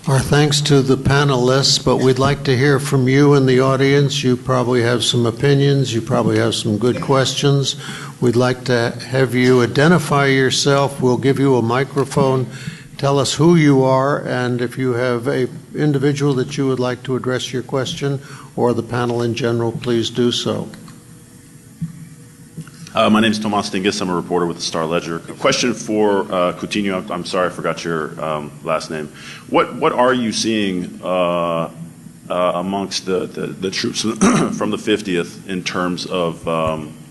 Our thanks to the panelists, but we'd like to hear from you in the audience. You probably have some opinions. You probably have some good questions. We'd like to have you identify yourself. We'll give you a microphone. Tell us who you are, and if you have an individual that you would like to address your question, or the panel in general, please do so. My name is Tomas. I'm a reporter with the Star-Ledger. A question for Coutinho. I'm sorry, I forgot your last name. What are you seeing amongst the troops from the 50th in terms of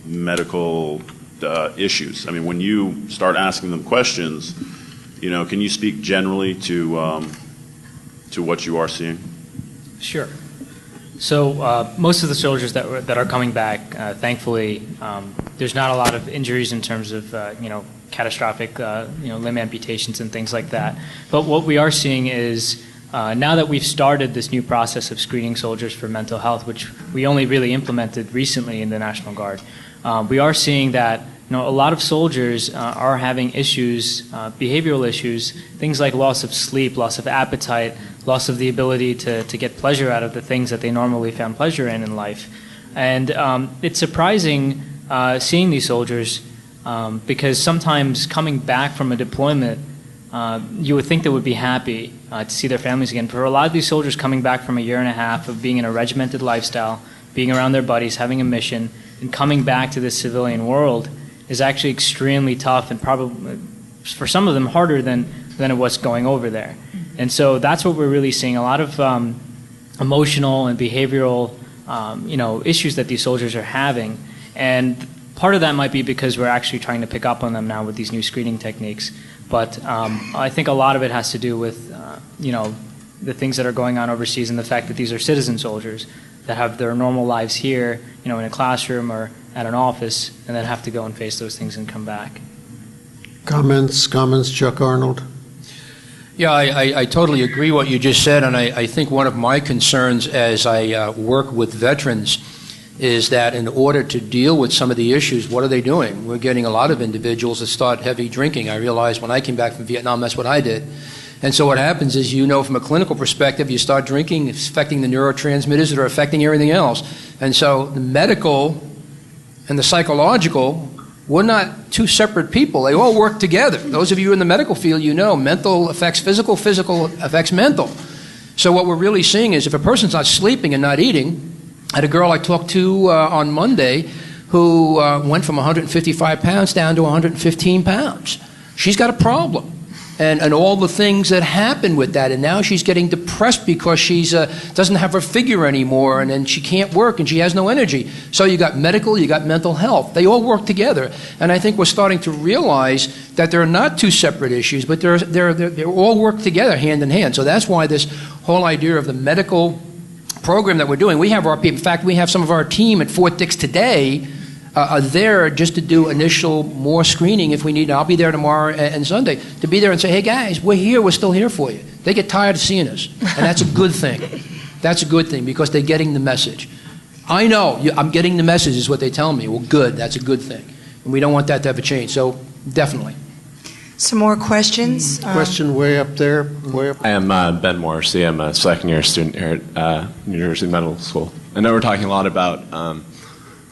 medical issues? I mean, when you start asking them questions, you know, can you speak generally to what you are seeing? Sure. So most of the soldiers that are coming back, thankfully, there's not a lot of injuries in terms of catastrophic limb amputations and things like that. But what we are seeing is now that we've started this new process of screening soldiers for mental health, which we only really implemented recently in the National Guard, we are seeing that a lot of soldiers are having issues, behavioral issues, things like loss of sleep, loss of appetite, loss of the ability to get pleasure out of the things that they normally found pleasure in life. And it's surprising seeing these soldiers because sometimes coming back from a deployment, you would think they would be happy to see their families again. For a lot of these soldiers coming back from a year and a half of being in a regimented lifestyle, being around their buddies, having a mission, and coming back to this civilian world is actually extremely tough and probably, for some of them, harder than it was going over there. And so that's what we're really seeing, a lot of emotional and behavioral issues that these soldiers are having. And part of that might be because we're actually trying to pick up on them now with these new screening techniques. But I think a lot of it has to do with the things that are going on overseas and the fact that these are citizen soldiers that have their normal lives here, in a classroom or at an office, and then have to go and face those things and come back. Comments, Chuck Arnold? Yeah, I totally agree what you just said, and I think one of my concerns as I work with veterans is that in order to deal with some of the issues, what are they doing? We're getting a lot of individuals that start heavy drinking. I realized when I came back from Vietnam, that's what I did. And so what happens is, from a clinical perspective, you start drinking, it's affecting the neurotransmitters that are affecting everything else. And so the medical and the psychological, we're not two separate people. They all work together. Those of you in the medical field, mental affects physical, physical affects mental. So what we're really seeing is if a person's not sleeping and not eating, I had a girl I talked to on Monday who went from 155 pounds down to 115 pounds. She's got a problem. And all the things that happen with that. And now she's getting depressed because she's doesn't have her figure anymore, and then she can't work and she has no energy. So you got medical, you got mental health. They all work together. And I think we're starting to realize that they're not two separate issues, but they're all work together hand in hand. So that's why this whole idea of the medical program that we're doing, we have our people. In fact, we have some of our team at Fort Dix today are there just to do initial more screening if we need. I'll be there tomorrow and Sunday to be there and say, hey guys, we're here, we're still here for you. They get tired of seeing us, and that's a good thing. That's a good thing because they're getting the message. I know, I'm getting the message is what they tell me. Well, good, that's a good thing. And we don't want that to have a change, so definitely. Some more questions? Question way up there, way up. I am Ben Morrissey. I'm a second-year student here at University Medical School. I know we're talking a lot about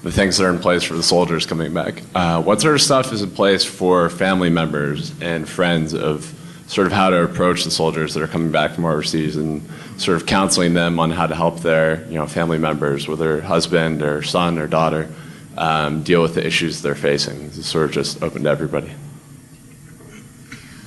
the things that are in place for the soldiers coming back. What sort of stuff is in place for family members and friends of sort of how to approach the soldiers that are coming back from overseas and sort of counseling them on how to help their family members, whether husband or son or daughter, deal with the issues they're facing? It's sort of just open to everybody.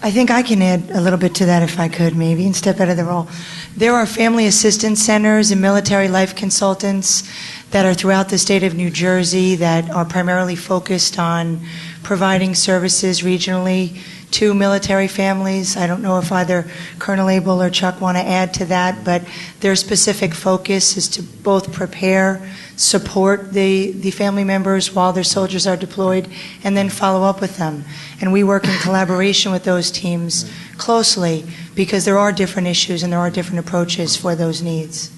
I think I can add a little bit to that if I could, maybe, and step out of the role. There are family assistance centers and military life consultants that are throughout the state of New Jersey that are primarily focused on providing services regionally to military families. I don't know if either Colonel Abel or Chuck want to add to that, but their specific focus is to both prepare, support the family members while their soldiers are deployed, and then follow up with them. And we work in collaboration with those teams closely because there are different issues and there are different approaches for those needs.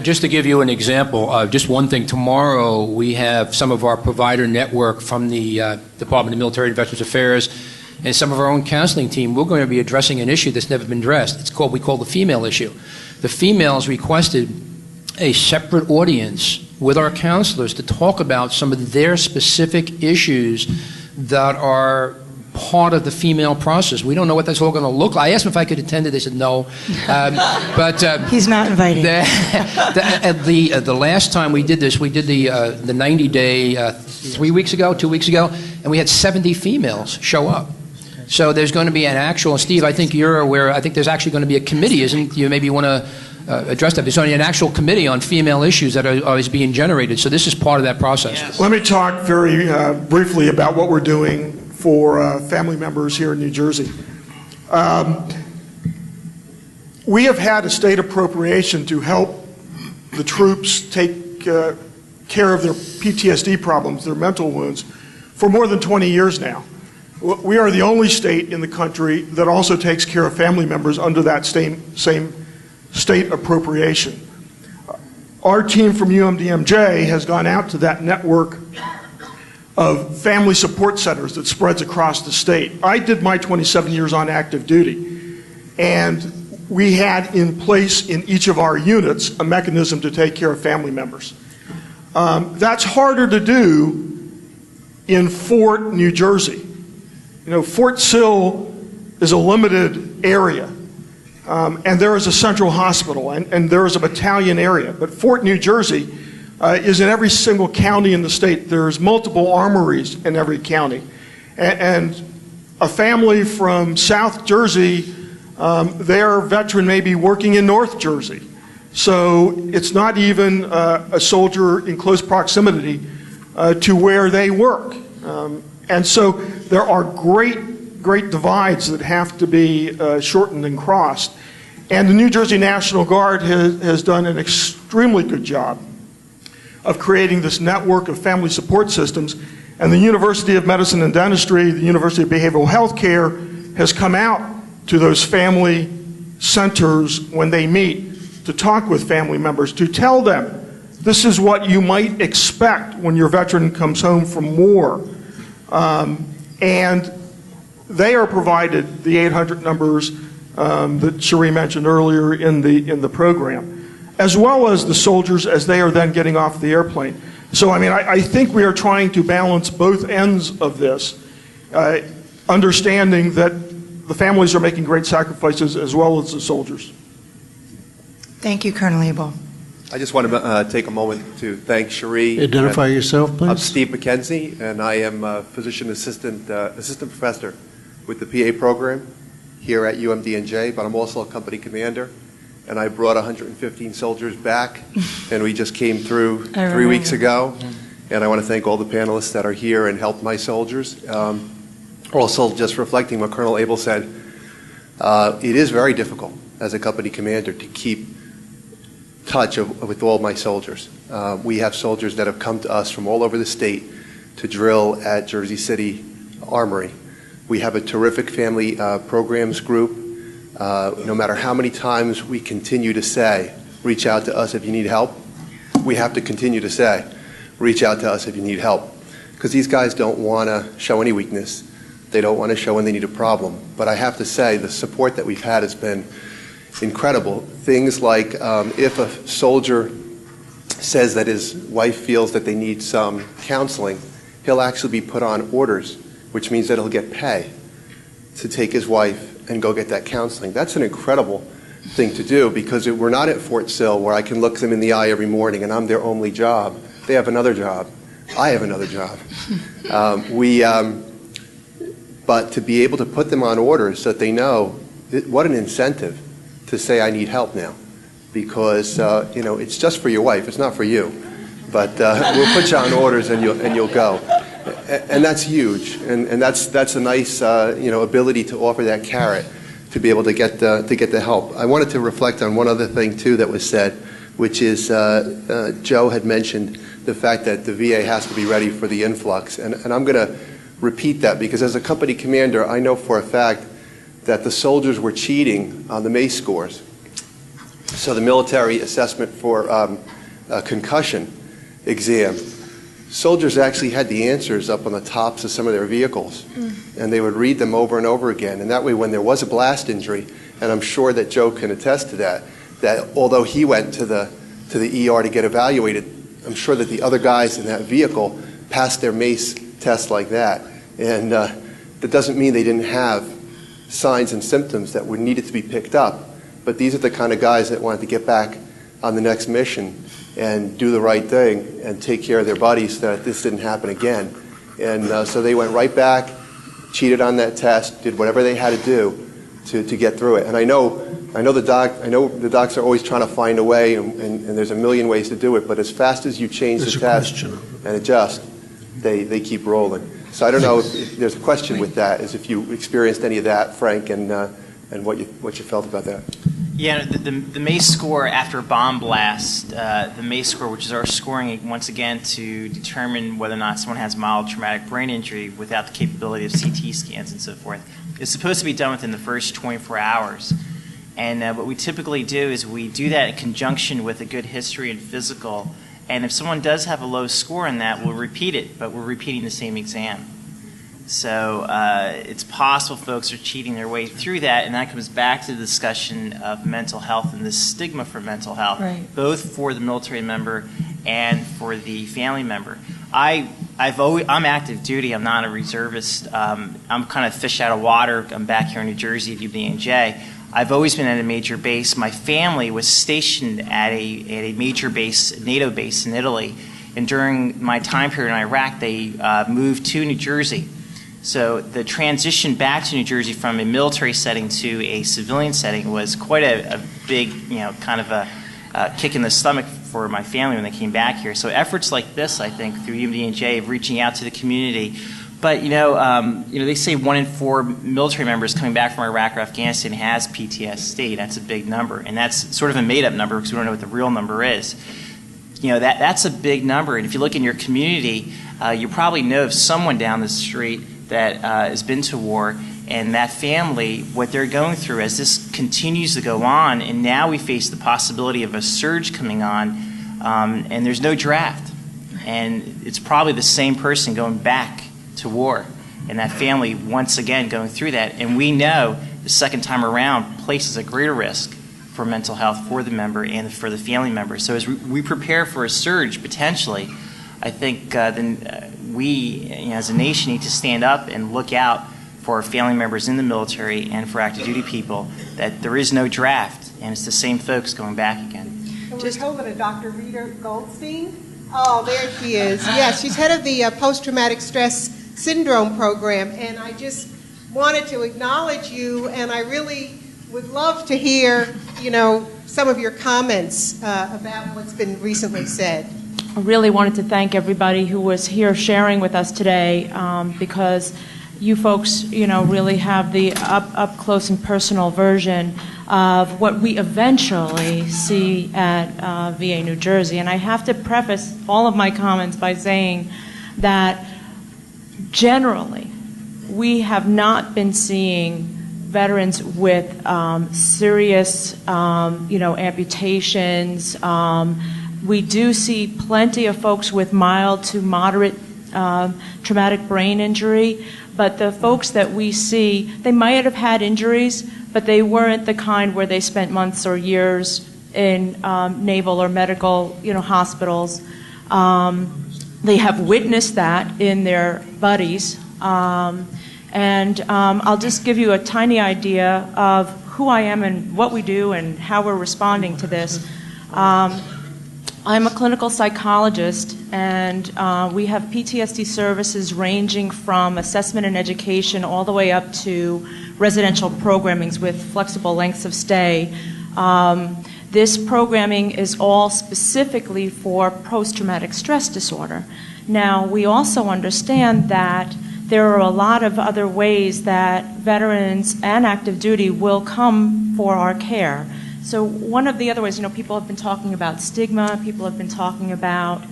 Just to give you an example, just one thing, tomorrow we have some of our provider network from the Department of Military and Veterans Affairs and some of our own counseling team, we're going to be addressing an issue that's never been addressed. We call the female issue. The females requested a separate audience with our counselors to talk about some of their specific issues that are part of the female process. We don't know what that's all going to look like. I asked them if I could attend it. They said no. He's not invited. The last time we did this, we did the 90-day 2 weeks ago, and we had 70 females show up. So there's going to be an actual, Steve, I think you're aware, I think there's actually going to be a committee, isn't you? Maybe you want to address that. There's only an actual committee on female issues that is being generated. So this is part of that process. Yes. Let me talk very briefly about what we're doing for family members here in New Jersey. We have had a state appropriation to help the troops take care of their PTSD problems, their mental wounds, for more than 20 years now. We are the only state in the country that also takes care of family members under that same state appropriation. Our team from UMDNJ has gone out to that network of family support centers that spreads across the state. I did my 27 years on active duty, and we had in place in each of our units a mechanism to take care of family members. That's harder to do in Fort, New Jersey. You know, Fort Sill is a limited area, and there is a central hospital, and there is a battalion area. But Fort, New Jersey is in every single county in the state. There's multiple armories in every county. And a family from South Jersey, their veteran may be working in North Jersey. So it's not even a soldier in close proximity to where they work. And so there are great divides that have to be shortened and crossed. And the New Jersey National Guard has done an extremely good job of creating this network of family support systems. And the University of Medicine and Dentistry, the University of Behavioral Health Care, has come out to those family centers when they meet to talk with family members, to tell them this is what you might expect when your veteran comes home from war. And they are provided the 800 numbers that Cherie mentioned earlier in the program, as well as the soldiers as they are then getting off the airplane. So, I mean, I think we are trying to balance both ends of this, understanding that the families are making great sacrifices as well as the soldiers. Thank you, Colonel Abel. I just want to take a moment to thank Cherie. Identify yourself, please. I'm Steve Mackenzie, and I am a physician assistant professor with the PA program here at UMDNJ, but I'm also a company commander. And I brought 115 soldiers back, and we just came through 3 weeks ago. And I want to thank all the panelists that are here and helped my soldiers. Also, just reflecting what Colonel Abel said, it is very difficult as a company commander to keep touch with all my soldiers. We have soldiers that have come to us from all over the state to drill at Jersey City Armory. We have a terrific family programs group. No matter how many times we continue to say, reach out to us if you need help, we have to continue to say, reach out to us if you need help. Because these guys don't want to show any weakness. They don't want to show when they need a problem. But I have to say, the support that we've had has been incredible. Things like if a soldier says that his wife feels that they need some counseling, he'll actually be put on orders, which means that he'll get pay to take his wife and go get that counseling. That's an incredible thing to do, because we're not at Fort Sill where I can look them in the eye every morning and I'm their only job. They have another job. I have another job. But to be able to put them on orders so that they know, what an incentive to say I need help now, because you know, it's just for your wife, it's not for you. But we'll put you on orders and you'll go. And that's huge, and that's a nice you know, ability to offer that carrot to be able to get the help. I wanted to reflect on one other thing too that was said, which is Joe had mentioned the fact that the VA has to be ready for the influx, and I'm going to repeat that, because as a company commander, I know for a fact that the soldiers were cheating on the MACE scores. So the military assessment for concussion exam. soldiers actually had the answers up on the tops of some of their vehicles, and they would read them over and over again. And that way, when there was a blast injury, and I'm sure that Joe can attest to that, that although he went to the ER to get evaluated, I'm sure that the other guys in that vehicle passed their MACE test like that. And that doesn't mean they didn't have signs and symptoms that were needed to be picked up, but these are the kind of guys that wanted to get back on the next mission and do the right thing and take care of their buddies so that this didn't happen again. And so they went right back, cheated on that test, did whatever they had to do to get through it. And I know the docs are always trying to find a way, and there's a million ways to do it, but as fast as you change the test and adjust, they keep rolling. So I don't know if there's a question with that, is if you experienced any of that, Frank, and what you felt about that. Yeah, the MACE score after a bomb blast, the MACE score, which is our scoring once again to determine whether or not someone has mild traumatic brain injury without the capability of CT scans and so forth, is supposed to be done within the first 24 hours. And what we typically do is we do that in conjunction with a good history and physical. And if someone does have a low score in that, we'll repeat it, but we're repeating the same exam. So it's possible folks are cheating their way through that, and that comes back to the discussion of mental health and the stigma for mental health, Right. both for the military member and for the family member. I'm active duty. I'm not a reservist. I'm kind of fish out of water. I'm back here in New Jersey at UMDNJ. I've always been at a major base. My family was stationed at a major base, NATO base in Italy, and during my time period in Iraq, they moved to New Jersey. So the transition back to New Jersey from a military setting to a civilian setting was quite a big, kind of a kick in the stomach for my family when they came back here. So efforts like this, I think, through UMDNJ of reaching out to the community. But they say 1 in 4 military members coming back from Iraq or Afghanistan has PTSD. That's a big number, and that's sort of a made-up number because we don't know what the real number is. That's a big number, and if you look in your community, you probably know of someone down the street that has been to war, and that family, what they're going through as this continues to go on, and now we face the possibility of a surge coming on, and there's no draft. And it's probably the same person going back to war, and that family once again going through that. And we know the second time around places a greater risk for mental health for the member and for the family member. So as we prepare for a surge potentially, I think we, as a nation, need to stand up and look out for our family members in the military and for active duty people, that there is no draft, and it's the same folks going back again. And we're told that a Dr. Rita Goldstein, oh, there she is. Yes, she's head of the Post-Traumatic Stress Syndrome Program, and I just wanted to acknowledge you, and I really would love to hear, some of your comments about what's been recently said. I really wanted to thank everybody who was here sharing with us today, because you folks, really have the up close and personal version of what we eventually see at VA New Jersey. And I have to preface all of my comments by saying that generally we have not been seeing veterans with serious, amputations. We do see plenty of folks with mild to moderate traumatic brain injury, but the folks that we see, they might have had injuries, but they weren't the kind where they spent months or years in naval or medical, hospitals. They have witnessed that in their buddies. And I'll just give you a tiny idea of who I am and what we do and how we're responding to this. I'm a clinical psychologist, and we have PTSD services ranging from assessment and education all the way up to residential programmings with flexible lengths of stay. This programming is all specifically for post-traumatic stress disorder. Now, we also understand that there are a lot of other ways that veterans and active duty will come for our care. So one of the other ways, people have been talking about stigma, people have been talking about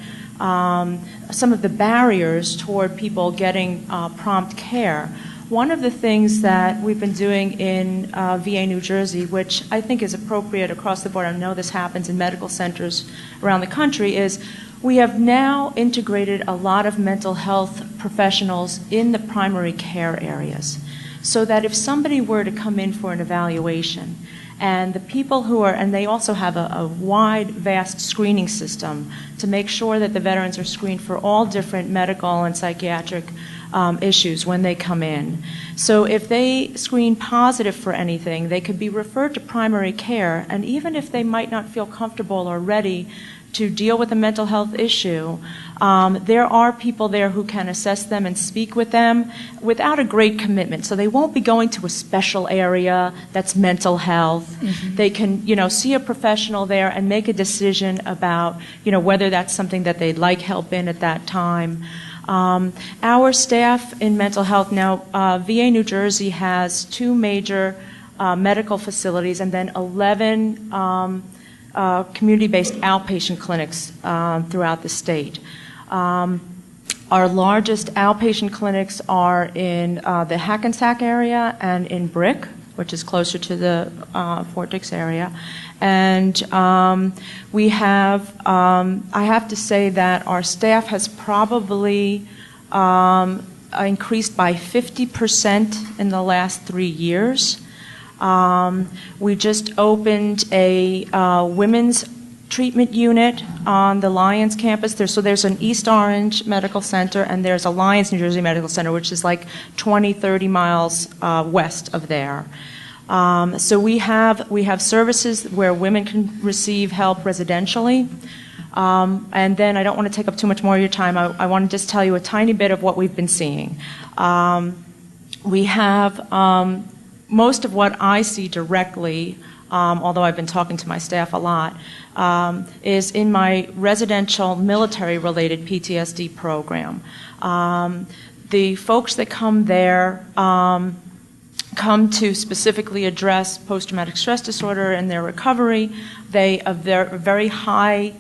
some of the barriers toward people getting prompt care. One of the things that we've been doing in VA New Jersey, which I think is appropriate across the board, I know this happens in medical centers around the country, is we have now integrated a lot of mental health professionals in the primary care areas, so that if somebody were to come in for an evaluation, and the people who are, and they also have a wide, vast screening system to make sure that the veterans are screened for all different medical and psychiatric issues when they come in. So if they screen positive for anything, they could be referred to primary care, and even if they might not feel comfortable or ready to deal with a mental health issue, there are people there who can assess them and speak with them without a great commitment. So they won't be going to a special area that's mental health. Mm-hmm. They can, see a professional there and make a decision about, whether that's something that they'd like help in at that time. Our staff in mental health now, VA New Jersey has 2 major medical facilities and then 11 community-based outpatient clinics throughout the state. Our largest outpatient clinics are in the Hackensack area and in Brick, which is closer to the Fort Dix area. And we have, I have to say that our staff has probably increased by 50% in the last 3 years. We just opened a women's treatment unit on the Lyons campus. There's an East Orange Medical Center and there's a Lyons, New Jersey Medical Center, which is like 20, 30 miles west of there. So we have services where women can receive help residentially. And then I don't want to take up too much more of your time. I want to just tell you a tiny bit of what we've been seeing. We have most of what I see directly, although I've been talking to my staff a lot, is in my residential military-related PTSD program. The folks that come there come to specifically address post-traumatic stress disorder and their recovery. A very high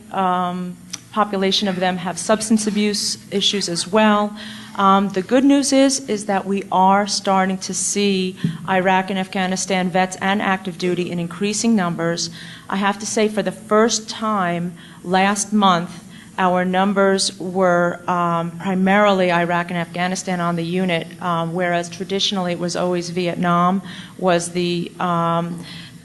population of them have substance abuse issues as well. The good news is that we are starting to see Iraq and Afghanistan vets and active duty in increasing numbers. I have to say, for the first time last month, our numbers were primarily Iraq and Afghanistan on the unit, whereas traditionally it was always Vietnam was the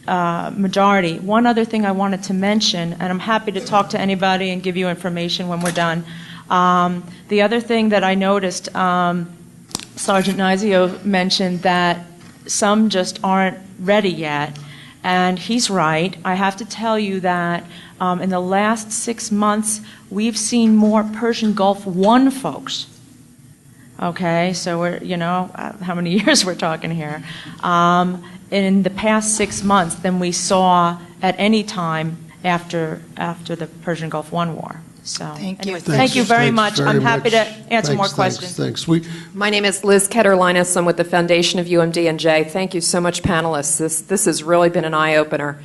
majority. One other thing I wanted to mention, and I'm happy to talk to anybody and give you information when we're done. The other thing that I noticed, Sergeant Nizio mentioned that some just aren't ready yet, and he's right. I have to tell you that in the last 6 months, we've seen more Persian Gulf I folks. Okay, so we're, how many years we're talking here. In the past 6 months than we saw at any time after the Persian Gulf I war. So, Thank you. Thank you very much. I'm happy to answer more questions. Thanks. My name is Liz Ketter-Linus. I'm with the Foundation of UMDNJ. Thank you so much, panelists. This has really been an eye-opener.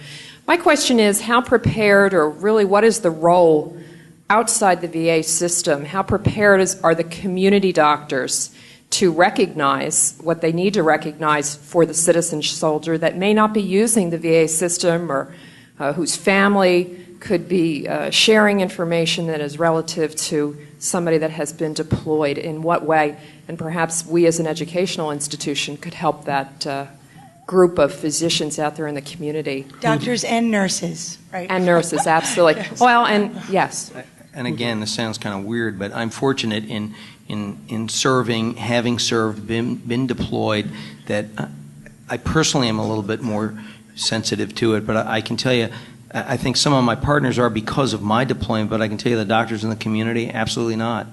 My question is, how prepared, or really what is the role outside the VA system? How prepared are the community doctors to recognize what they need to recognize for the citizen soldier that may not be using the VA system, or whose family could be sharing information that is relative to somebody that has been deployed? In what way? And perhaps we as an educational institution could help that group of physicians out there in the community. Doctors and nurses, right? And nurses, absolutely. Yes. Well, and yes. And again, this sounds kind of weird, but I'm fortunate in serving, having served, been deployed, that I personally am a little bit more sensitive to it, but I can tell you, I think some of my partners are because of my deployment, but I can tell you the doctors in the community, absolutely not.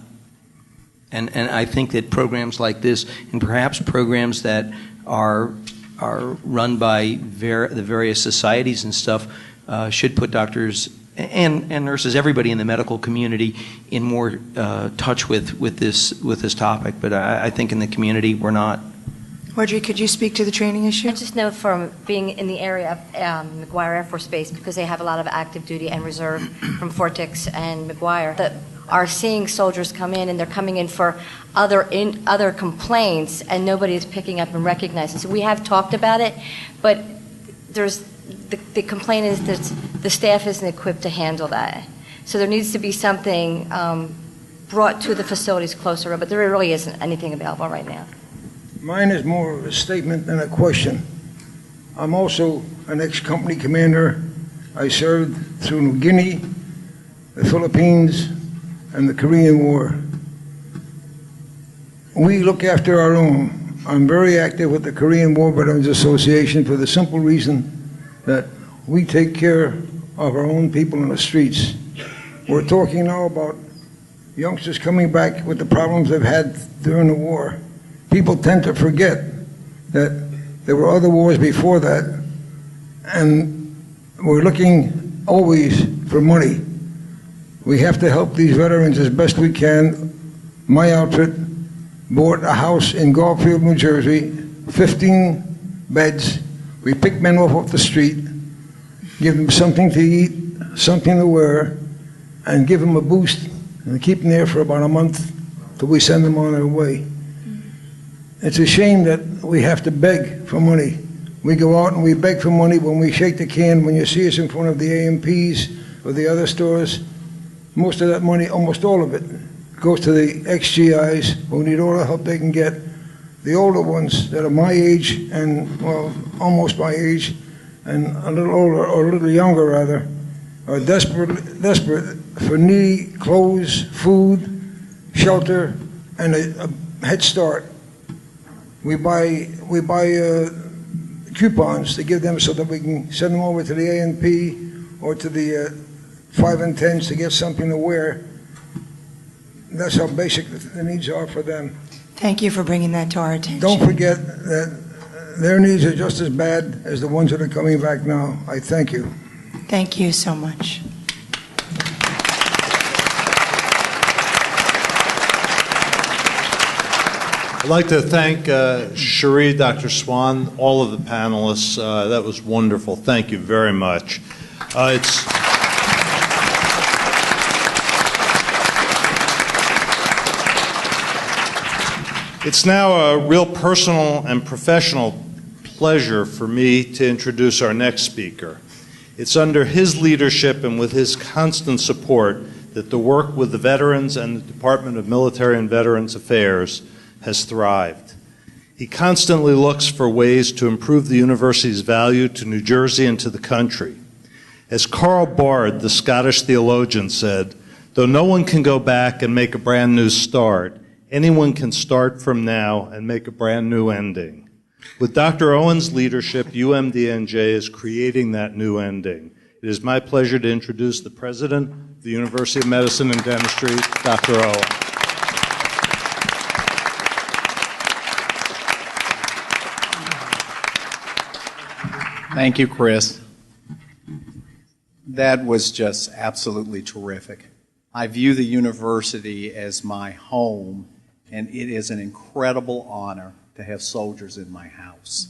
And I think that programs like this, and perhaps programs that are run by the various societies and stuff, should put doctors and nurses, everybody in the medical community, in more touch with this topic. But I think in the community we're not. Audrey, could you speak to the training issue? I just know from being in the area of McGuire Air Force Base, because they have a lot of active duty and reserve from Fort Dix and McGuire, that are seeing soldiers come in, and they're coming in for other complaints, and nobody is picking up and recognizing. So we have talked about it, but the complaint is that the staff isn't equipped to handle that. So there needs to be something brought to the facilities closer, but there really isn't anything available right now. Mine is more of a statement than a question. I'm also an ex-company commander. I served through New Guinea, the Philippines, and the Korean War. We look after our own. I'm very active with the Korean War Veterans Association for the simple reason that we take care of our own people in the streets. We're talking now about youngsters coming back with the problems they've had during the war. People tend to forget that there were other wars before that, and we're looking always for money. We have to help these veterans as best we can. My outfit bought a house in Garfield, New Jersey, 15 beds. We pick men off the street, give them something to eat, something to wear, and give them a boost, and keep them there for about a month till we send them on their way. It's a shame that we have to beg for money. We go out and we beg for money when we shake the can. When you see us in front of the AMPs or the other stores, most of that money, almost all of it, goes to the ex-GIs who need all the help they can get. The older ones that are my age and, well, almost my age, and a little older, or a little younger rather, are desperate for needy clothes, food, shelter, and a head start. We buy coupons to give them so that we can send them over to the A&P or to the 5 and 10s to get something to wear. That's how basic the needs are for them. Thank you for bringing that to our attention. Don't forget that their needs are just as bad as the ones that are coming back now. I thank you. Thank you so much. I'd like to thank Cherie, Dr. Swan, all of the panelists. That was wonderful. Thank you very much. It's now a real personal and professional pleasure for me to introduce our next speaker. It's under his leadership and with his constant support that the work with the veterans and the Department of Military and Veterans Affairs has thrived. He constantly looks for ways to improve the university's value to New Jersey and to the country. As Karl Barth, the Scottish theologian, said, though no one can go back and make a brand new start, anyone can start from now and make a brand new ending. With Dr. Owen's leadership, UMDNJ is creating that new ending. It is my pleasure to introduce the President of the University of Medicine and Dentistry, Dr. Owen. Thank you, Chris. That was just absolutely terrific. I view the university as my home, and it is an incredible honor to have soldiers in my house.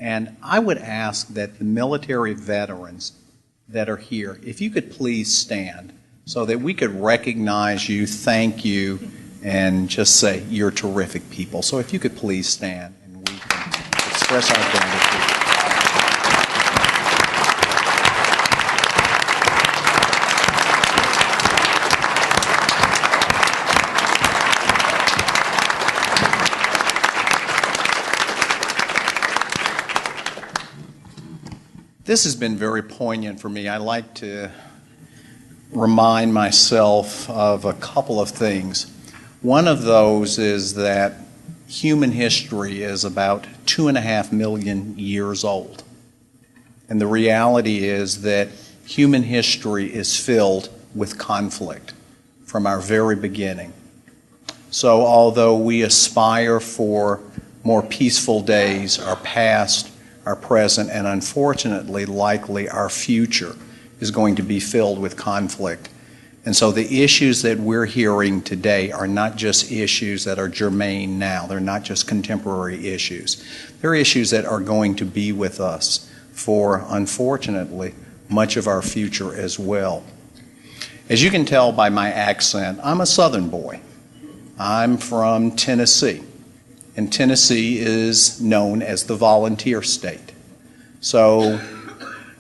And I would ask that the military veterans that are here, if you could please stand so that we could recognize you, thank you, and just say you're terrific people. So if you could please stand and we can express our gratitude. This has been very poignant for me. I like to remind myself of a couple of things. One of those is that human history is about 2.5 million years old. And the reality is that human history is filled with conflict from our very beginning. So although we aspire for more peaceful days, our past, our present, and unfortunately, likely our future is going to be filled with conflict. And so the issues that we're hearing today are not just issues that are germane now. They're not just contemporary issues. They're issues that are going to be with us for, unfortunately, much of our future as well. As you can tell by my accent, I'm a Southern boy. I'm from Tennessee, and Tennessee is known as the volunteer state. So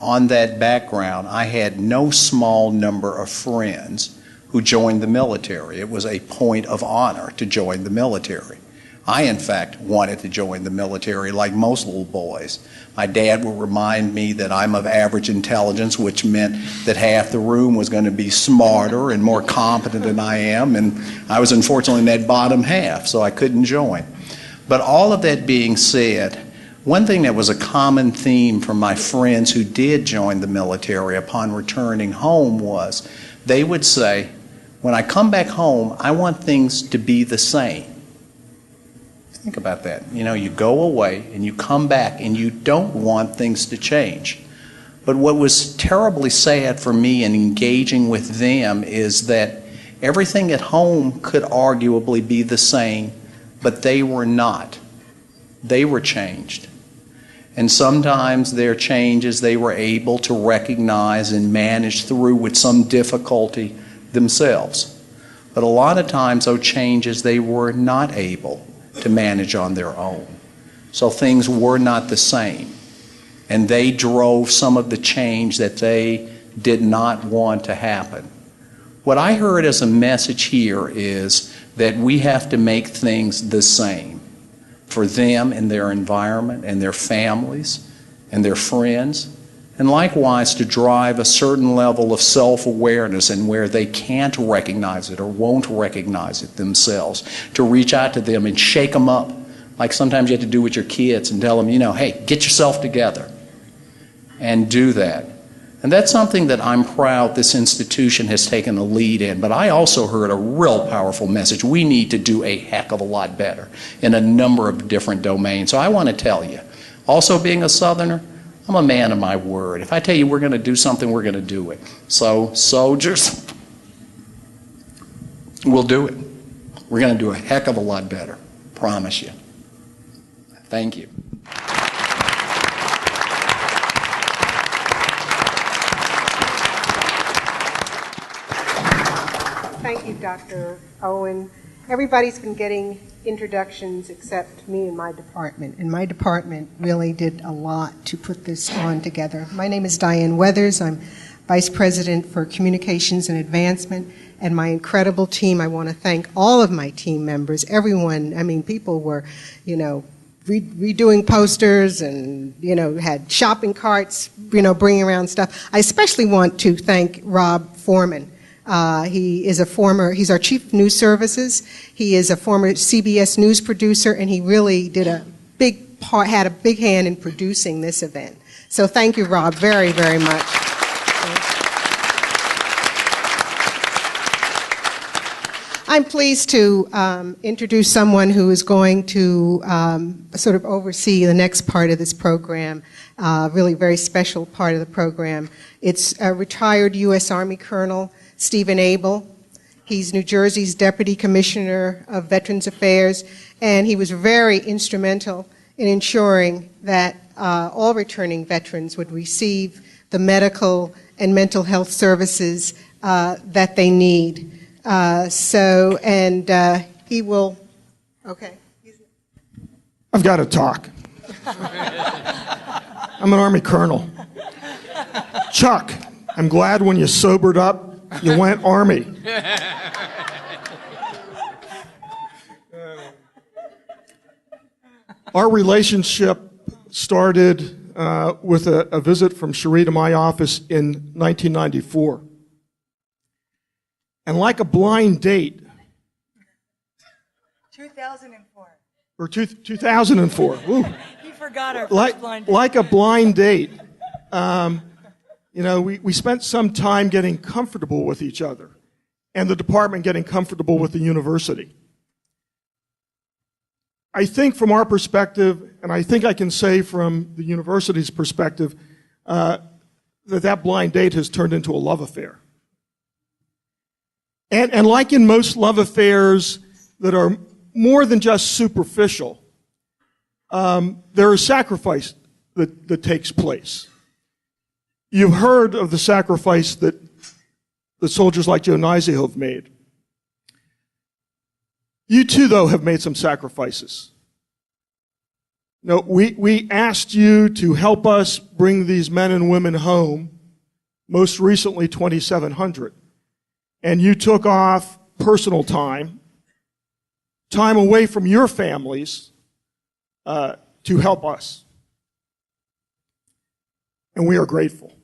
on that background, I had no small number of friends who joined the military. It was a point of honor to join the military. I, in fact, wanted to join the military like most little boys. My dad would remind me that I'm of average intelligence, which meant that half the room was going to be smarter and more competent than I am, and I was unfortunately in that bottom half, so I couldn't join. But all of that being said, one thing that was a common theme from my friends who did join the military upon returning home was they would say, when I come back home, I want things to be the same. Think about that. You know, you go away and you come back and you don't want things to change. But what was terribly sad for me in engaging with them is that everything at home could arguably be the same, but they were not. They were changed. And sometimes their changes they were able to recognize and manage through with some difficulty themselves. But a lot of times those changes they were not able to manage on their own. So things were not the same. And they drove some of the change that they did not want to happen. What I heard as a message here is that we have to make things the same for them and their environment and their families and their friends, and likewise to drive a certain level of self-awareness, and where they can't recognize it or won't recognize it themselves, to reach out to them and shake them up, like sometimes you have to do with your kids and tell them, you know, hey, get yourself together and do that. And that's something that I'm proud this institution has taken the lead in. But I also heard a real powerful message. We need to do a heck of a lot better in a number of different domains. So I want to tell you, also being a Southerner, I'm a man of my word. If I tell you we're going to do something, we're going to do it. So, soldiers, we'll do it. We're going to do a heck of a lot better. Promise you. Thank you. Thank you, Dr. Owen. Everybody's been getting introductions except me and my department. And my department really did a lot to put this on together. My name is Diane Weathers. I'm Vice President for Communications and Advancement. And my incredible team, I want to thank all of my team members, everyone. I mean, people were, you know, redoing posters and, you know, had shopping carts, you know, bringing around stuff. I especially want to thank Rob Foreman. He's our Chief News Services. He is a former CBS News producer, and he really did had a big hand in producing this event. So thank you, Rob, very, very much. I'm pleased to introduce someone who is going to sort of oversee the next part of this program, really very special part of the program. It's a retired U.S. Army Colonel, Stephen Abel. He's New Jersey's Deputy Commissioner of Veterans Affairs, and he was very instrumental in ensuring that all returning veterans would receive the medical and mental health services that they need. He will, okay. I've got to talk. I'm an Army Colonel. Chuck, I'm glad when you sobered up, you went Army. Our relationship started with a visit from Cherie to my office in 1994. And like a blind date, 2004. Or 2004. Woo. He forgot our first blind date. Like a blind date, you know, we spent some time getting comfortable with each other, and the department getting comfortable with the university. I think from our perspective, and I think I can say from the university's perspective, that blind date has turned into a love affair. And like in most love affairs that are more than just superficial, there is sacrifice that takes place. You've heard of the sacrifice that the soldiers like Joe Nizio have made. You too, though, have made some sacrifices. No, we asked you to help us bring these men and women home, most recently 2,700. And you took off personal time away from your families to help us. And we are grateful.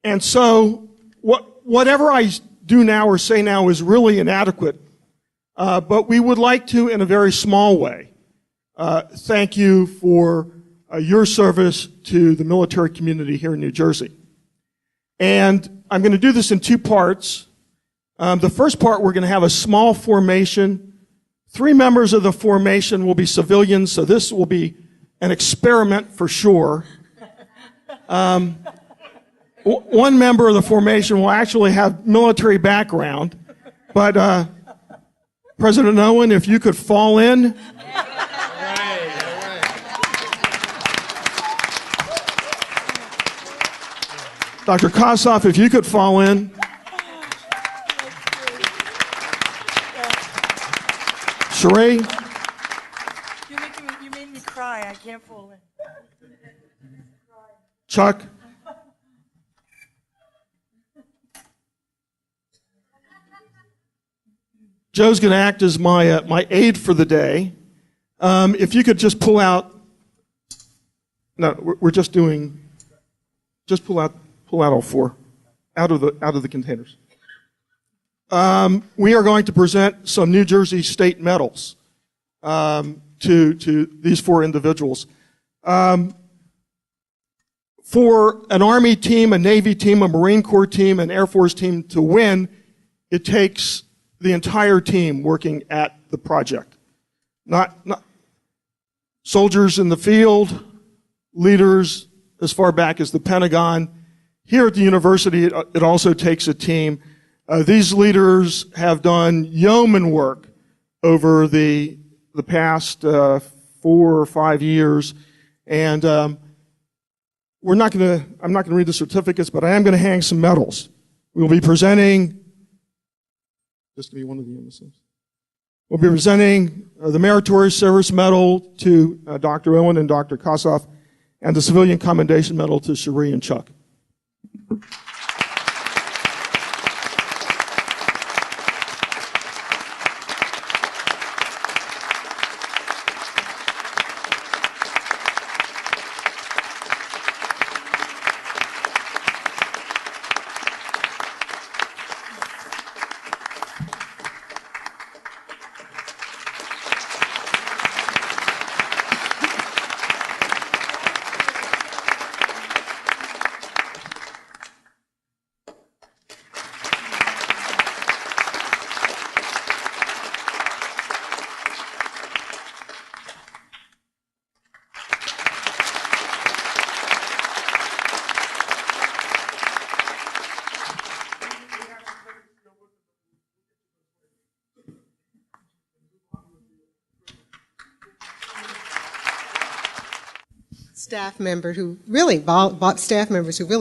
And so whatever I do now or say now is really inadequate, but we would like to, in a very small way, thank you for your service to the military community here in New Jersey. And I'm going to do this in two parts. The first part, we're going to have a small formation. 3 members of the formation will be civilians, so this will be an experiment for sure. One member of the formation will actually have military background, but President Owen, if you could fall in. Dr. Kossoff, if you could fall in. Sheree? You made me cry. I can't fall in. Chuck? Joe's going to act as my aide for the day. If you could just pull out. No, we're just doing. Just pull out all 4 out of the containers. We are going to present some New Jersey state medals to these 4 individuals. For an Army team, a Navy team, a Marine Corps team, an Air Force team to win, it takes the entire team working at the project. Not soldiers in the field, leaders as far back as the Pentagon. Here at the university, it also takes a team. These leaders have done yeoman work over the past 4 or 5 years, and I'm not going to read the certificates, but I am going to hang some medals. We'll be presenting. This can be one of the MSMs. We'll be presenting the Meritorious Service Medal to Dr. Owen and Dr. Kossoff, and the Civilian Commendation Medal to Sheree and Chuck. Staff members who really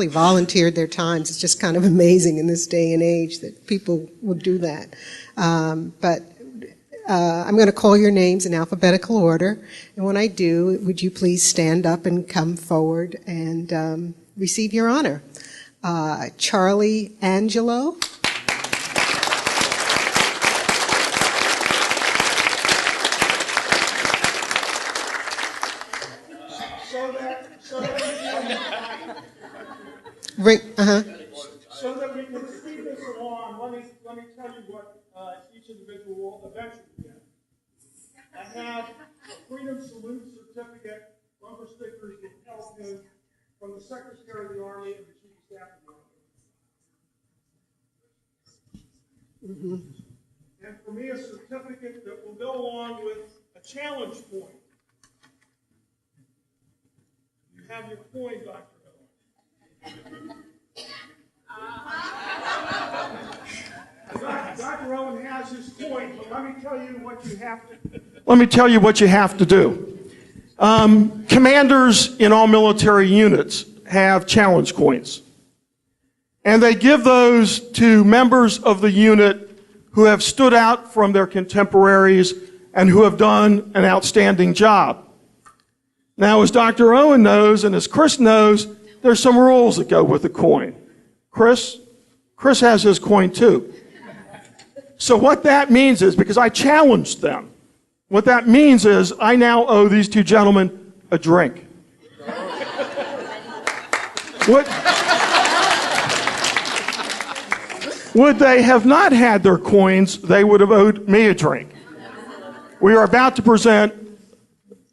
volunteered their times. It's just kind of amazing in this day and age that people would do that. But I'm going to call your names in alphabetical order, and when I do, would you please stand up and come forward and receive your honor? Charlie Angelo. So that we can speed this along, let me tell you what each individual will eventually get. I have a Freedom Salute certificate, bumper stickers with Elkins from the Secretary of the Army and the Chief of Staff of the Army. And for me, a certificate that will go along with a challenge point. You have your coin, Dr. Let me tell you what you have to do. Commanders in all military units have challenge coins. And they give those to members of the unit who have stood out from their contemporaries and who have done an outstanding job. Now, as Dr. Owen knows, and as Chris knows, there's some rules that go with the coin. Chris has his coin too. So what that means is, because I challenged them, what that means is I now owe these two gentlemen a drink. Would they have not had their coins, they would have owed me a drink. We are about to present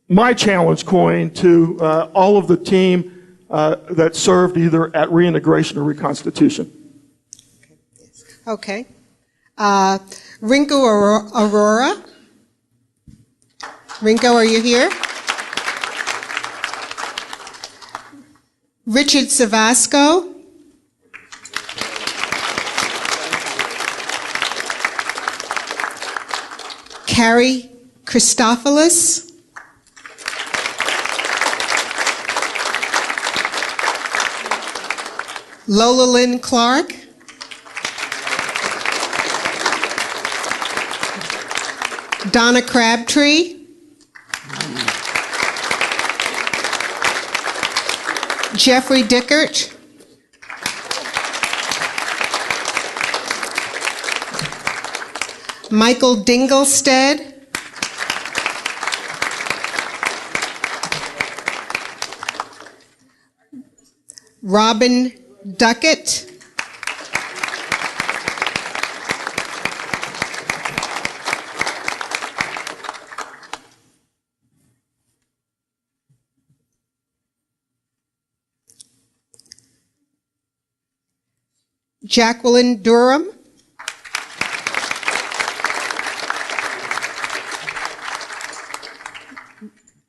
my challenge coin to all of the team that served either at reintegration or reconstitution. Okay. Rinko Aurora. Rinko, are you here? Richard Savasco. Carrie Christophilus. Lola Lynn Clark. Donna Crabtree. Jeffrey Dickert. Michael Dinglestead. Robin Duckett. Jacqueline Durham.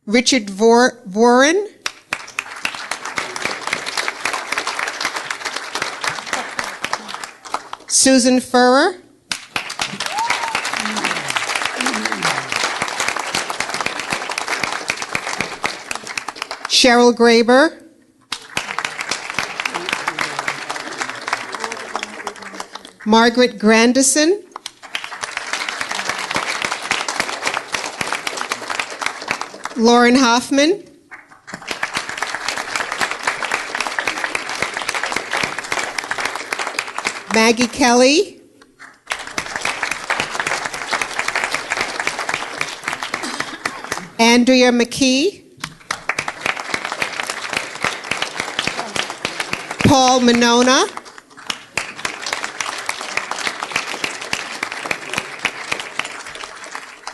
Richard Voren. Susan Furrer. Cheryl Graber. Margaret Grandison. Lauren Hoffman. Maggie Kelly. Andrea McKee. Paul Monona.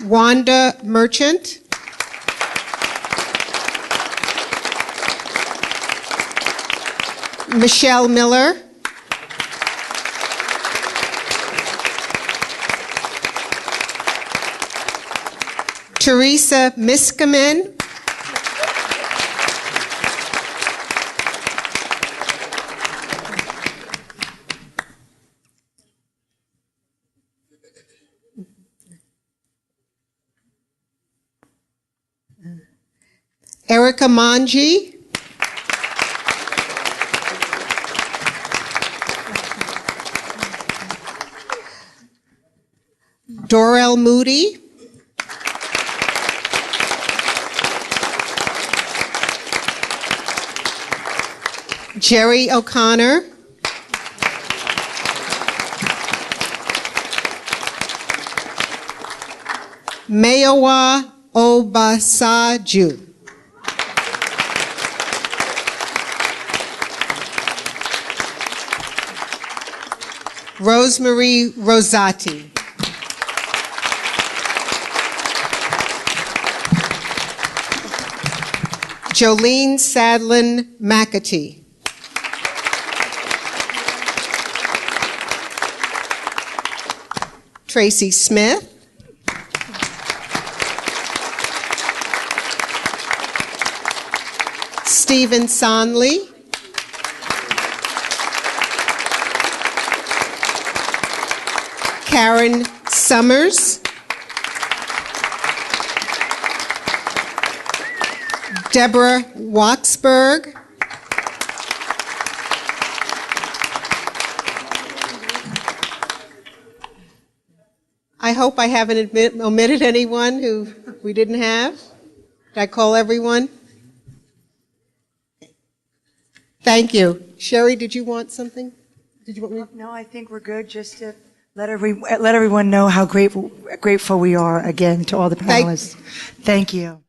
Wanda Merchant. Michelle Miller. Teresa Miskamen. Erica Manji. Dorel Moody. Jerry O'Connor. Mayowa Obasaju. Rosemary Rosati. Jolene Sadlin McAtee. Tracy Smith. Stephen Sonley. Karen Summers. Deborah Waksberg. I hope I haven't omitted anyone who we didn't have. Did I call everyone? Thank you. Sherry, did you want something? Did you want me? No, I think we're good. Just to let everyone know how grateful we are again to all the panelists. Thank you.